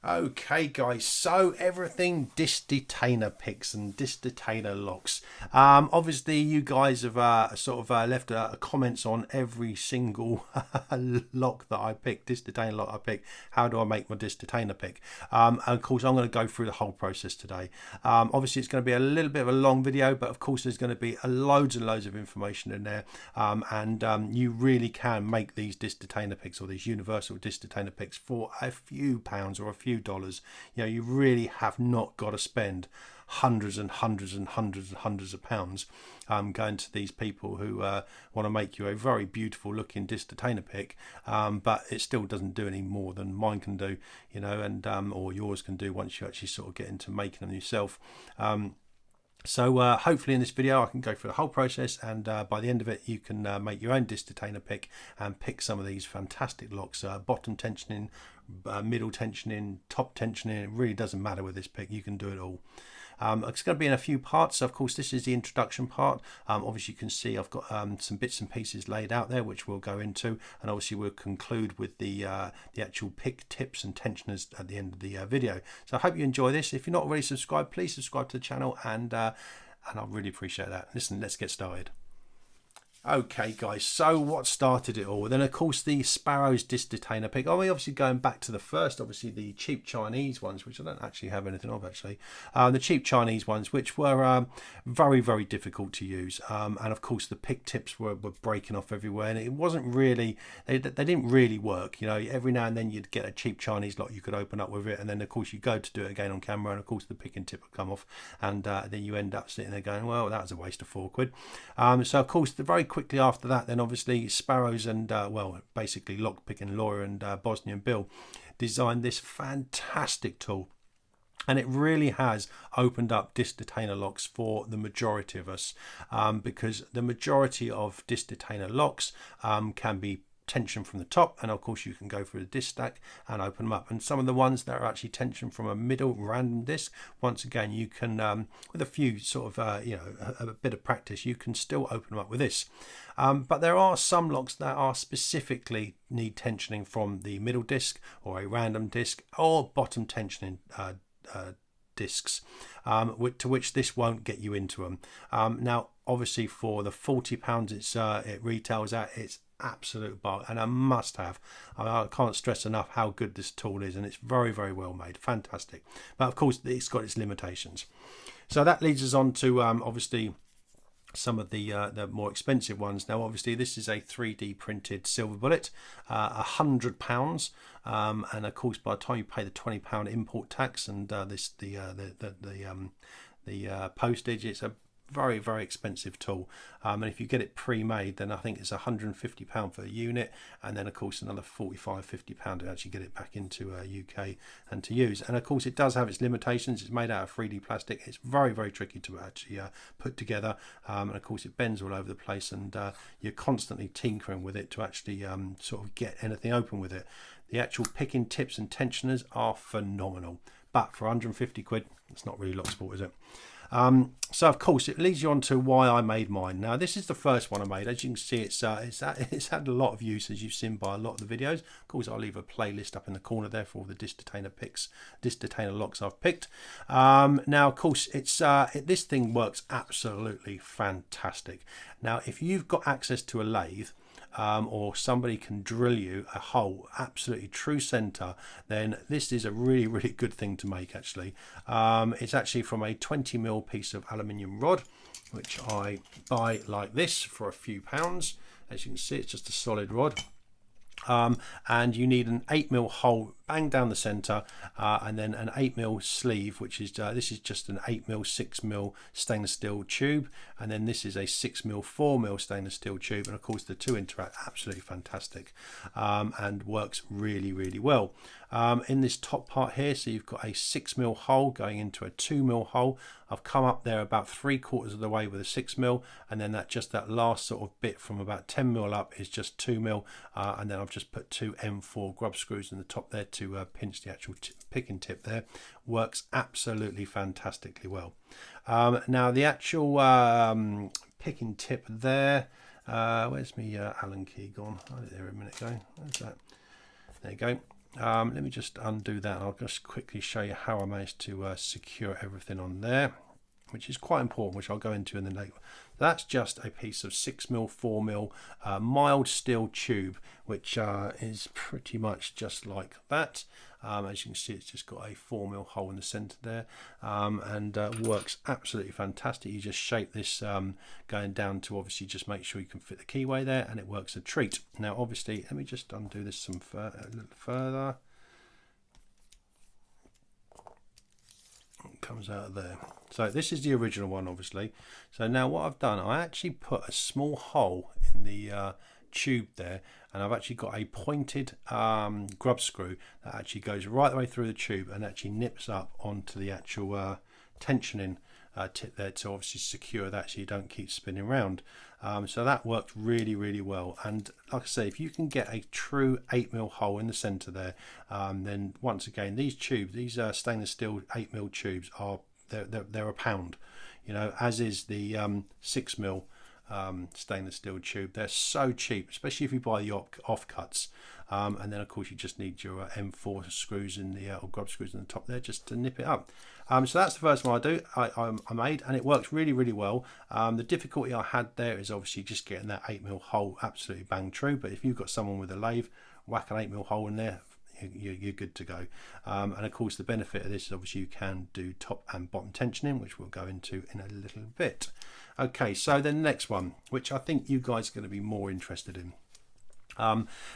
Okay guys, so everything disc detainer picks and disc detainer locks. Obviously you guys have left comments on every single lock that I pick, disc detainer lock I pick. How do I make my disc detainer pick? And of course I'm going to go through the whole process today. Obviously it's going to be a little bit of a long video, but of course there's going to be loads and loads of information in there. You really can make these disc detainer picks, or these universal disc detainer picks, for a few pounds or a few dollars. You know, you really have not got to spend hundreds and hundreds and hundreds and hundreds of pounds going to these people who want to make you a very beautiful looking disc detainer pick, but it still doesn't do any more than mine can do, you know, and or yours can do once you actually sort of get into making them yourself. So hopefully in this video I can go through the whole process, and by the end of it you can make your own disc detainer pick and pick some of these fantastic locks, bottom tensioning, middle tensioning, top tensioning. It really doesn't matter with this pick, you can do it all. It's going to be in a few parts. So of course this is the introduction part. Obviously you can see I've got some bits and pieces laid out there which we'll go into, and obviously we'll conclude with the actual pick tips and tensioners at the end of the video. So I hope you enjoy this. If you're not already subscribed, please subscribe to the channel, and I really appreciate that. Listen, let's get started. Okay guys, so what started it all? Then of course the Sparrow's disc detainer pick. Oh, obviously going back to the first, obviously the cheap Chinese ones, which I don't actually have anything of actually. The cheap Chinese ones, which were very, very difficult to use. And of course the pick tips were breaking off everywhere, and it wasn't really, they didn't really work. You know, every now and then you'd get a cheap Chinese lock you could open up with it, and then of course you go to do it again on camera, and of course the picking tip would come off, and then you end up sitting there going, well, that was a waste of £4. So of course the very quickly after that, then obviously Sparrows and well, basically lockpicking Laura and Bosnian Bill designed this fantastic tool, and it really has opened up disc detainer locks for the majority of us, because the majority of disc detainer locks can be tension from the top, and of course you can go through the disc stack and open them up. And some of the ones that are actually tension from a middle random disc, once again you can with a few sort of you know, a bit of practice, you can still open them up with this. But there are some locks that are specifically need tensioning from the middle disc or a random disc or bottom tensioning discs, to which this won't get you into them. Now obviously for the £40 it retails at, it's absolute bargain and a must have. I can't stress enough how good this tool is, and it's very, very well made, fantastic. But of course it's got its limitations. So that leads us on to obviously some of the more expensive ones. Now obviously this is a 3D printed silver bullet, £100, and of course by the time you pay the £20 import tax and the postage, it's a very, very expensive tool. And if you get it pre-made, then I think it's £150 for a unit, and then of course another £45–50 to actually get it back into UK and to use. And of course it does have its limitations. It's made out of 3D plastic. It's very, very tricky to actually put together, and of course it bends all over the place, and you're constantly tinkering with it to actually sort of get anything open with it. The actual picking tips and tensioners are phenomenal, but for £150, it's not really lock sport, is it? So of course it leads you on to why I made mine. Now this is the first one I made. As you can see, it's had a lot of use, as you've seen by a lot of the videos. Of course I'll leave a playlist up in the corner there for all the disc detainer picks, disc detainer locks I've picked. Now of course it's this thing works absolutely fantastic. Now if you've got access to a lathe, or somebody can drill you a hole absolutely true center, then this is a really, really good thing to make actually. It's actually from a 20mm piece of aluminium rod, which I buy like this for a few pounds. As you can see, it's just a solid rod. And you need an 8mm hole bang down the center, and then an 8mm sleeve, which is this is just an 8mm 6mm stainless steel tube, and then this is a 6mm 4mm stainless steel tube, and of course the two interact absolutely fantastic, and works really, really well. In this top part here, so you've got a 6mm hole going into a 2mm hole. I've come up there about 3/4 of the way with a 6mm, and then that last sort of bit from about 10mm up is just 2mm, and then I've just put two M4 grub screws in the top there to pinch the actual picking tip there. Works absolutely fantastically well. Now the actual picking tip there, where's my Allen key gone? I had it there a minute ago. Where's that? There you go. Let me just undo that. I'll just quickly show you how I managed to secure everything on there, which is quite important, which I'll go into in the later. That's just a piece of 6mm, 4mm mild steel tube, which is pretty much just like that. As you can see, it's just got a 4mm hole in the center there, and works absolutely fantastic. You just shape this going down to obviously just make sure you can fit the keyway there, and it works a treat. Now obviously, let me just undo this a little further. It comes out of there. So this is the original one, obviously. So now what I've done, I actually put a small hole in the tube there, and I've actually got a pointed grub screw that actually goes right the way through the tube and actually nips up onto the actual tensioning tip there to obviously secure that so you don't keep spinning around. So that worked really, really well. And like I say, if you can get a true 8mm hole in the center there, then once again, these tubes, these stainless steel 8mm tubes are they're a pound, you know, as is the 6mm stainless steel tube. They're so cheap, especially if you buy the offcuts. And then of course you just need your M4 screws in the or grub screws in the top there just to nip it up. So that's the first one I made, and it works really, really well. The difficulty I had there is obviously just getting that 8mm hole absolutely bang true, but if you've got someone with a lathe, whack an 8mm hole in there, you're good to go. And of course the benefit of this is obviously you can do top and bottom tensioning, which we'll go into in a little bit. Okay, so the next one, which I think you guys are going to be more interested in.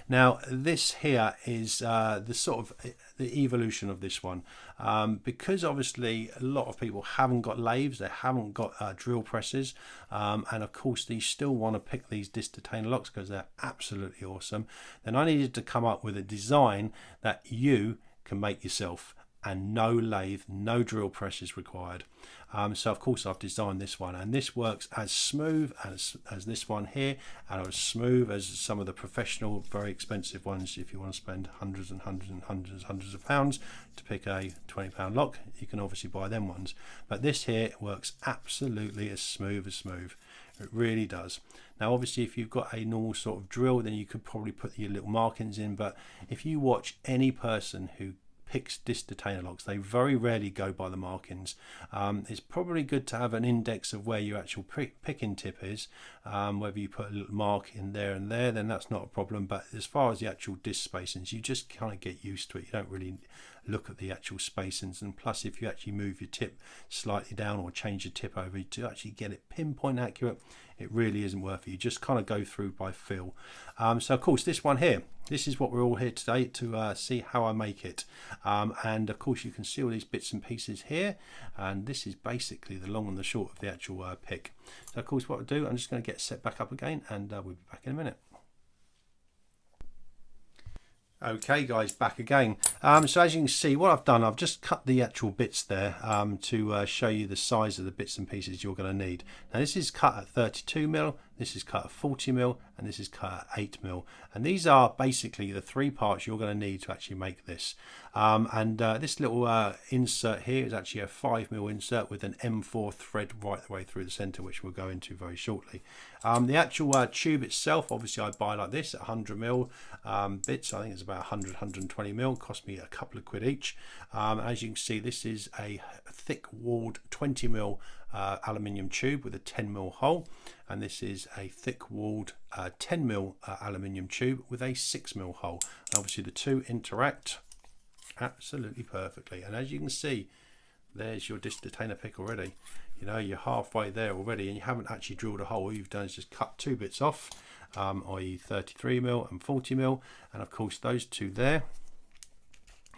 Now this here is the sort of the evolution of this one, because obviously a lot of people haven't got lathes, they haven't got drill presses, and of course they still want to pick these disc detainer locks because they're absolutely awesome. Then I needed to come up with a design that you can make yourself, and no lathe, no drill press is required. So of course I've designed this one, and this works as smooth as this one here, and as smooth as some of the professional, very expensive ones. If you want to spend hundreds and hundreds and hundreds of pounds to pick a £20 lock, you can obviously buy them ones. But this here works absolutely as smooth as smooth. It really does. Now obviously if you've got a normal sort of drill, then you could probably put your little markings in, but if you watch any person who picks disc detainer locks, they very rarely go by the markings. It's probably good to have an index of where your actual picking tip is. Whether you put a little mark in there and there, then that's not a problem, but as far as the actual disc spacings, you just kind of get used to it. You don't really look at the actual spacings, and plus if you actually move your tip slightly down or change your tip over to actually get it pinpoint accurate, it really isn't worth it. You just kind of go through by feel. So of course this one here, this is what we're all here today to see how I make it. And of course you can see all these bits and pieces here, and this is basically the long and the short of the actual pick. So of course what I'll do, I'm just going to get set back up again, and we'll be back in a minute. Okay guys, back again. So as you can see, what I've done, I've just cut the actual bits there to show you the size of the bits and pieces you're going to need. Now this is cut at 32mm, this is cut at 40mm, and this is cut at 8mm, and these are basically the three parts you're going to need to actually make this. This little insert here is actually a 5mm insert with an M4 thread right the way through the center, which we'll go into very shortly. The actual tube itself, obviously I buy like this at 100mm bits. I think it's about 100-120mm, cost me a couple of quid each. As you can see, this is a thick walled 20mm aluminium tube with a 10mm hole, and this is a thick walled 10mm aluminium tube with a 6mm hole. And obviously the two interact absolutely perfectly, and as you can see, there's your disc detainer pick already. You know, you're halfway there already, and you haven't actually drilled a hole. All you've done is just cut two bits off, i.e. 33mm and 40mm, and of course those two there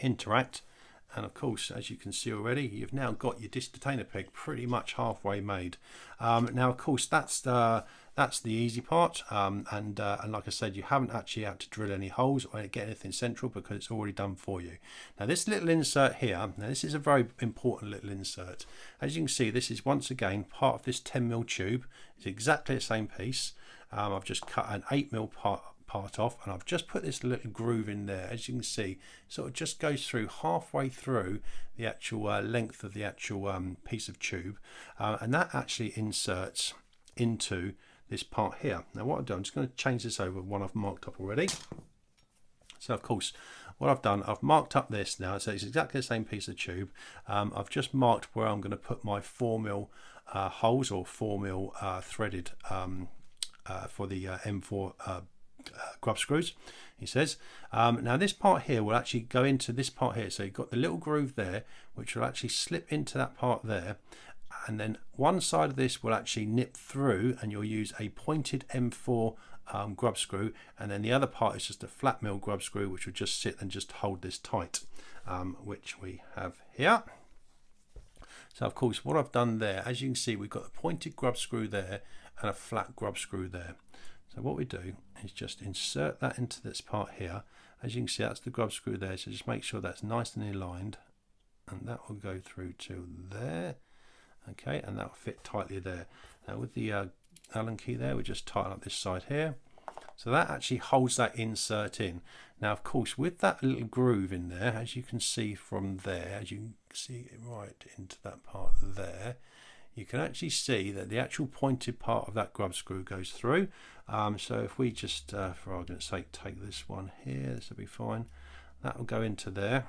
interact, and of course as you can see already, you've now got your disc detainer peg pretty much halfway made. Now of course that's the easy part, and like I said, you haven't actually had to drill any holes or get anything central because it's already done for you. Now this little insert here, now this is a very important little insert. As you can see, this is once again part of this 10mm tube. It's exactly the same piece. I've just cut an 8mm part off, and I've just put this little groove in there. As you can see, sort of just goes through halfway through the actual length of the actual piece of tube, and that actually inserts into this part here. Now what I've done, I'm just going to change this over one I've marked up already. So of course what I've done, I've marked up this now, so it's exactly the same piece of tube. I've just marked where I'm going to put my 4mm holes, or 4mm threaded for the M4 grub screws, he says. Now this part here will actually go into this part here, so you've got the little groove there which will actually slip into that part there, and then one side of this will actually nip through, and you'll use a pointed M4 grub screw, and then the other part is just a flat mill grub screw which will just sit and just hold this tight, which we have here. So of course what I've done there, as you can see, we've got a pointed grub screw there and a flat grub screw there. So what we do is just insert that into this part here. As you can see, that's the grub screw there, so just make sure that's nice and aligned, and that will go through to there. Okay, and that will fit tightly there. Now with the Allen key there, we just tighten up this side here, so that actually holds that insert in. Now of course with that little groove in there, as you can see from there, as you can see it right into that part there, you can actually see that the actual pointed part of that grub screw goes through. So if we just, for argument's sake, take this one here, this will be fine. That will go into there.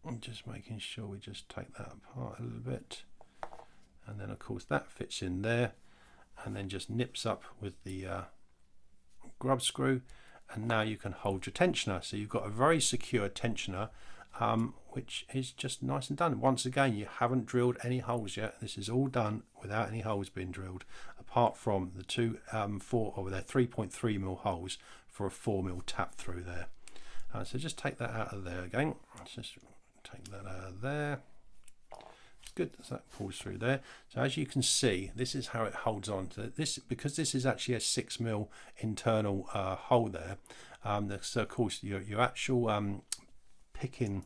I'm just making sure we just take that apart a little bit. And then of course that fits in there, and then just nips up with the grub screw, and now you can hold your tensioner. So you've got a very secure tensioner, which is just nice and done. Once again, you haven't drilled any holes yet. This is all done without any holes being drilled, apart from the two 3.3mm holes for a 4mm tap through there. So just take that out of there again. Let's just take that out of there. It's good that that pulls through there. So as you can see, this is how it holds on to this, because this is actually a 6mm internal hole there. So of course your actual picking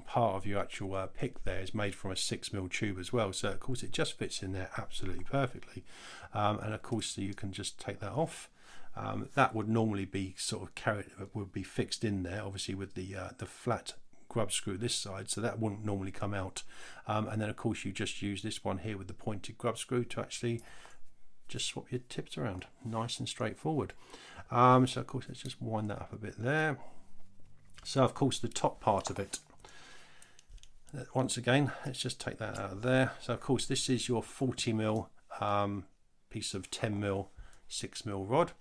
part of your actual pick there is made from a 6mm tube as well, so of course it just fits in there absolutely perfectly. And of course, so you can just take that off. That would normally be sort of would be fixed in there, obviously with the flat grub screw this side, so that wouldn't normally come out. And then of course you just use this one here with the pointed grub screw to actually just swap your tips around, nice and straightforward. So of course let's just wind that up a bit there. So of course the top part of it, once again, let's just take that out of there. So of course this is your 40mm piece of 10mm 6mm rod,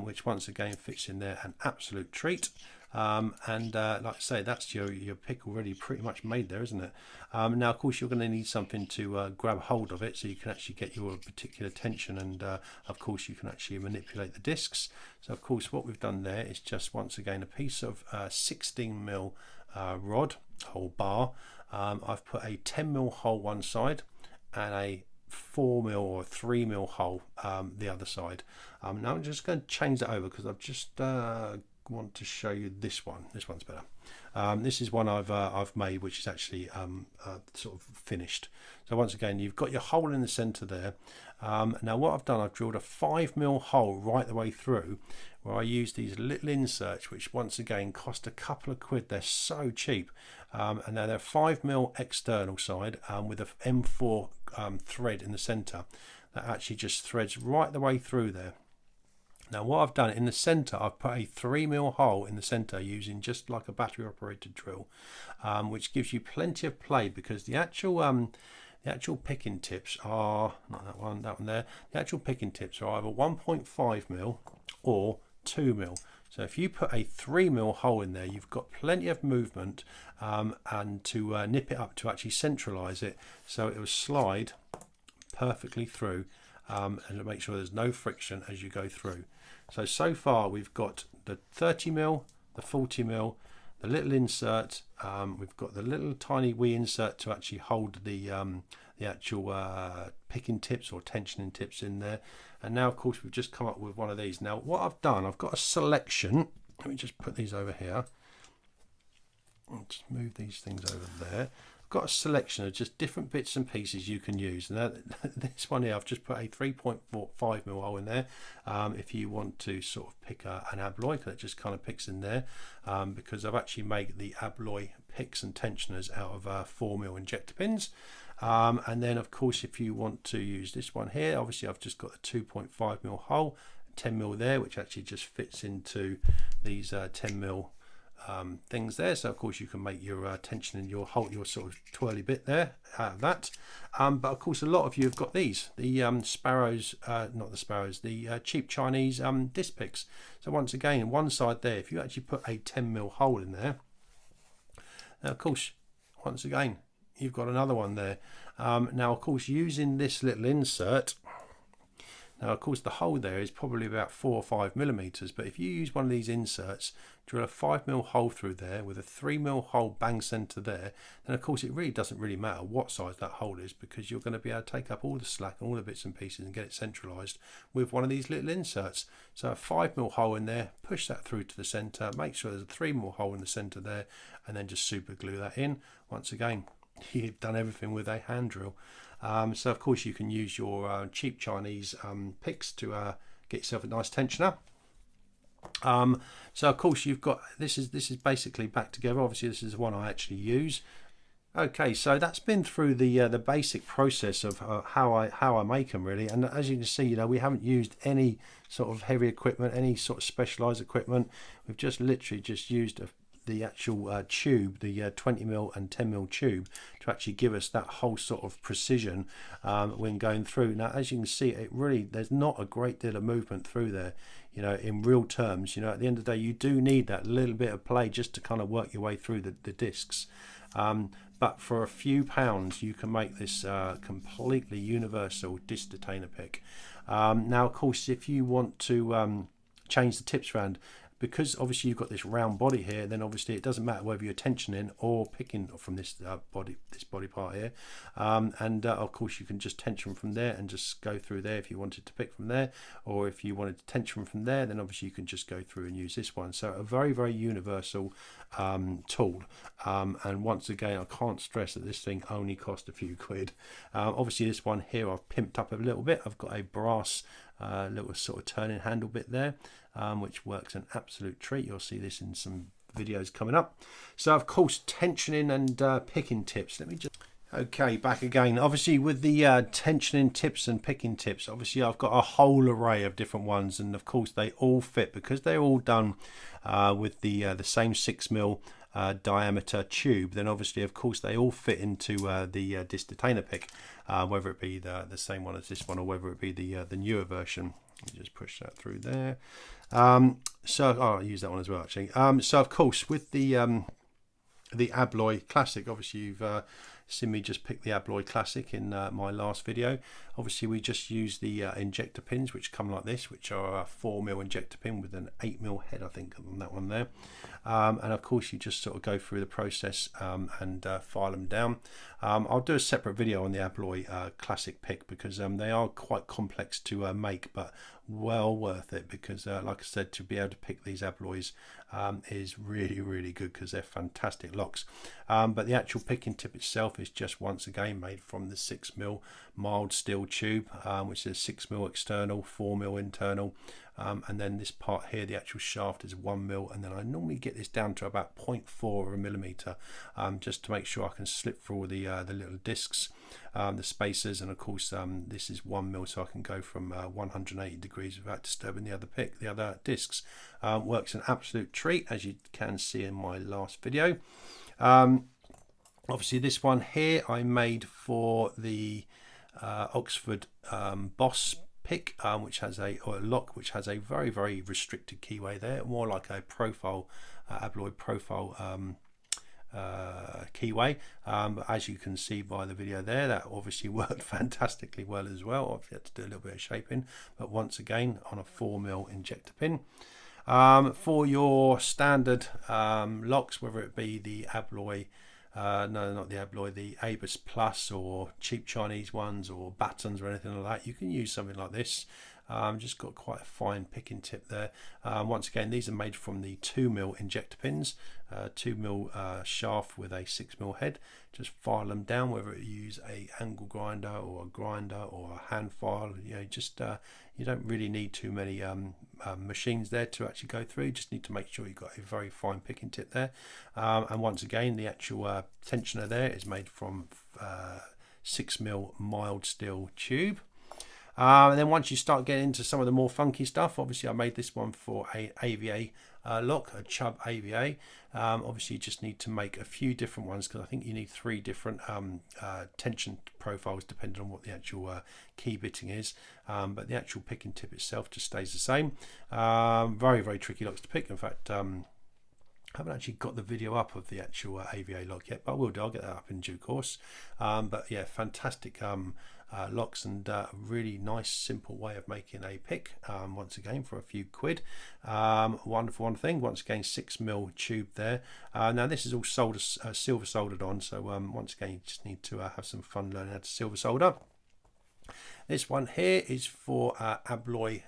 which once again fits in there, an absolute treat. And like I say, that's your pick already pretty much made there, isn't it? Now of course you're going to need something to grab hold of it, so you can actually get your particular tension, and of course you can actually manipulate the discs. So of course what we've done there is just once again a piece of 16mm rod or bar. I've put a 10mm hole one side and a 4mm or 3mm hole the other side. Now I'm just going to change that over, because I've just want to show you this one. This one's better. This is one I've made, which is actually sort of finished. So once again, you've got your hole in the center there. Now what I've done, I've drilled a 5mm hole right the way through, where I use these little inserts, which once again cost a couple of quid. They're so cheap. And now they're 5mm external side with a M4 thread in the center that actually just threads right the way through there. Now what I've done in the center, I've put a 3mm hole in the center using just like a battery operated drill, which gives you plenty of play, because the actual picking tips are, not that one there, the actual picking tips are either 1.5mm or 2mm. So if you put a 3mm hole in there, you've got plenty of movement and to nip it up to actually centralize it, so it will slide perfectly through, and make sure there's no friction as you go through. So far we've got the 30mm, the 40mm, the little insert, we've got the little tiny wee insert to actually hold the actual picking tips or tensioning tips in there, and now of course we've just come up with one of these. Now what I've done, I've got a selection. Let me just put these over here. I'll just move these things over there. Got a selection of just different bits and pieces you can use. Now this one here, I've just put a 3.45mm hole in there. If you want to sort of pick an abloy, that just kind of picks in there, because I've actually made the abloy picks and tensioners out of 4mm injector pins. And then of course if you want to use this one here, obviously I've just got the 2.5mm hole, 10mm there, which actually just fits into these 10mm things there. So of course you can make your tension and your sort of twirly bit there out of that. But of course a lot of you have got these, the Sparrows, not the Sparrows, the cheap Chinese disc picks. So once again, one side there, if you actually put a 10mm hole in there, now of course once again you've got another one there. Now of course using this little insert, now of course the hole there is probably about 4 or 5mm, but if you use one of these inserts, drill a 5mm hole through there with a 3mm hole bang center there, then of course it really doesn't really matter what size that hole is, because you're going to be able to take up all the slack and all the bits and pieces and get it centralized with one of these little inserts. So a 5mm hole in there, push that through to the center, make sure there's a 3mm hole in the center there, and then just super glue that in. Once again, you've done everything with a hand drill. So of course you can use your cheap Chinese picks to get yourself a nice tensioner. So of course you've got this is basically back together. Obviously this is the one I actually use. Okay, so that's been through the basic process of how I make them really, and as you can see, you know, we haven't used any sort of heavy equipment, any sort of specialized equipment. We've just literally just used the actual tube, the 20mm and 10mm tube, to actually give us that whole sort of precision when going through. Now as you can see, it really, there's not a great deal of movement through there, you know, in real terms. You know, at the end of the day you do need that little bit of play just to kind of work your way through the discs, but for a few pounds you can make this completely universal disc detainer pick. Now of course if you want to change the tips around, because obviously you've got this round body here, then obviously it doesn't matter whether you're tensioning or picking from this body part here, and of course you can just tension from there and just go through there if you wanted to pick from there, or if you wanted to tension from there, then obviously you can just go through and use this one. So a very, very universal tool, and once again I can't stress that this thing only cost a few quid. Obviously this one here I've pimped up a little bit. I've got a brass little sort of turning handle bit there, which works an absolute treat. You'll see this in some videos coming up. So of course tensioning and picking tips, let me just, okay, back again. Obviously with the tensioning tips and picking tips, obviously I've got a whole array of different ones, and of course they all fit because they're all done with the same 6mm diameter tube. Then obviously of course they all fit into the disc detainer pick, whether it be the same one as this one or whether it be the newer version. Let me just push that through there. So I'll use that one as well actually. So of course with the Abloy Classic, obviously you've seen me just pick the Abloy Classic in my last video. Obviously we just use the injector pins, which come like this, which are a 4mm injector pin with an 8mm head, I think, on that one there. And of course you just sort of go through the process and file them down. I'll do a separate video on the Abloy Classic pick, because they are quite complex to make, but well worth it, because like I said, to be able to pick these Abloys is really, really good, because they're fantastic locks. But the actual picking tip itself is just once again made from the 6mm mild steel tube, which is 6mm external, 4mm internal, and then this part here, the actual shaft, is 1mm, and then I normally get this down to about 0.4 of a millimeter, just to make sure I can slip through all the little discs, the spacers, and of course this is 1mm, so I can go from 180 degrees without disturbing the other discs. Works an absolute treat, as you can see in my last video. Obviously this one here I made for the Oxford Boss pick, which has a lock which has a very, very restricted keyway there, more like a profile Abloy profile keyway, but as you can see by the video there, that obviously worked fantastically well as well. I've had to do a little bit of shaping, but once again on a 4mm injector pin. For your standard locks, whether it be the Abloy, no, not the Abloy, the Abus Plus, or cheap Chinese ones, or Battens or anything like that, you can use something like this. Just got quite a fine picking tip there. Once again, these are made from the 2mm injector pins, 2mm shaft with a 6mm head. Just file them down, whether you use a angle grinder or a grinder or a hand file. You know, just you don't really need too many machines there to actually go through. You just need to make sure you've got a very fine picking tip there. And once again, the actual tensioner there is made from 6mm mild steel tube. And then once you start getting into some of the more funky stuff, obviously I made this one for a AVA lock, a Chubb AVA. Obviously you just need to make a few different ones, because I think you need 3 different tension profiles depending on what the actual key bitting is, but the actual picking tip itself just stays the same. Very, very tricky locks to pick. In fact, I haven't actually got the video up of the actual AVA lock yet, but I will do. I'll get that up in due course. But yeah, fantastic locks, and a really nice simple way of making a pick, once again for a few quid. Wonderful thing. Once again, 6mm tube there. Now this is all silver soldered on, so once again you just need to have some fun learning how to silver solder. This one here is for Abus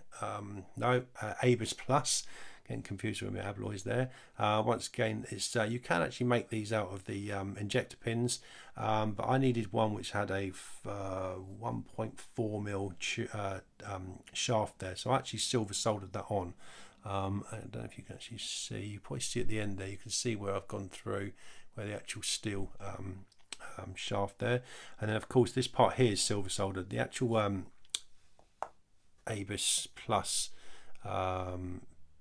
Plus. Getting confused with my alloys there. Once again, it's you can actually make these out of the injector pins, but I needed one which had a 1.4mm shaft there, so I actually silver soldered that on. I don't know if you can actually see. You probably see at the end there. You can see where I've gone through, where the actual steel shaft there, and then of course this part here is silver soldered. The actual Abus Plus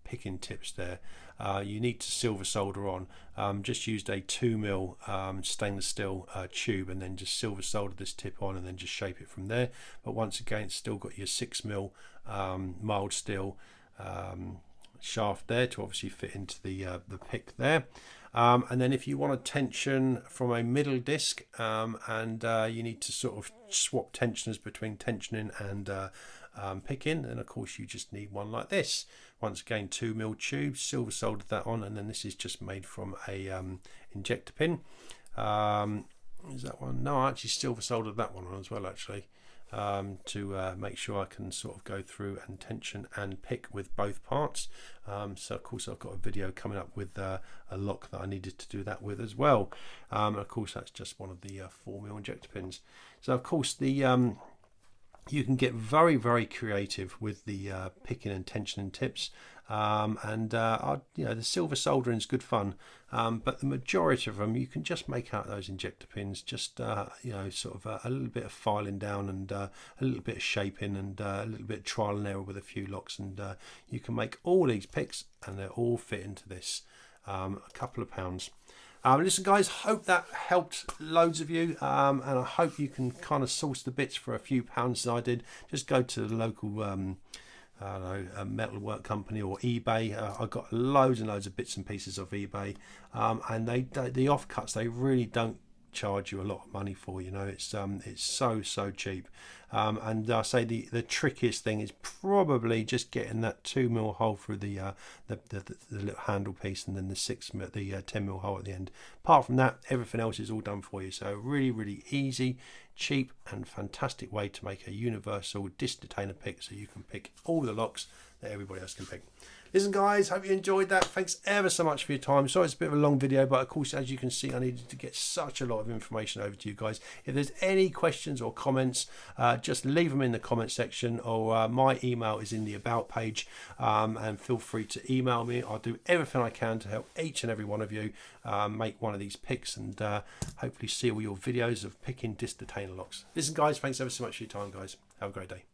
picking tips there, you need to silver solder on. Just used a 2mm stainless steel tube, and then just silver solder this tip on, and then just shape it from there. But once again, it's still got your 6mm mild steel shaft there to obviously fit into the pick there. And then if you want a tension from a middle disc, and you need to sort of swap tensioners between tensioning and picking, then of course you just need one like this. Once again, 2mm tube, silver soldered that on, and then this is just made from a injector pin. Is that one? No, I actually silver soldered that one on as well, actually, to make sure I can sort of go through and tension and pick with both parts. So of course I've got a video coming up with a lock that I needed to do that with as well. Of course that's just one of the 4mm injector pins. So of course the you can get very, very creative with the picking and tensioning tips, and you know, the silver soldering is good fun, but the majority of them you can just make out those injector pins, just you know, sort of a little bit of filing down, and a little bit of shaping, and a little bit of trial and error with a few locks, and you can make all these picks, and they're all fit into this. A couple of pounds. Listen guys, hope that helped loads of you, and I hope you can kind of source the bits for a few pounds as I did. Just go to the local I don't know, a metalwork company or eBay. I got loads and loads of bits and pieces of eBay, and the offcuts, they really don't charge you a lot of money for, you know. It's so cheap, and I say the trickiest thing is probably just getting that 2mm hole through the little handle piece, and then the 10mm hole at the end. Apart from that, everything else is all done for you. So really easy, cheap and fantastic way to make a universal disc detainer pick, so you can pick all the locks that everybody else can pick. Listen guys, hope you enjoyed that. Thanks ever so much for your time. Sorry it's a bit of a long video, but of course, as you can see, I needed to get such a lot of information over to you guys. If there's any questions or comments, just leave them in the comment section, or my email is in the about page, and feel free to email me. I'll do everything I can to help each and every one of you make one of these picks, and hopefully see all your videos of picking disc detainer locks. Listen guys, thanks ever so much for your time guys. Have a great day.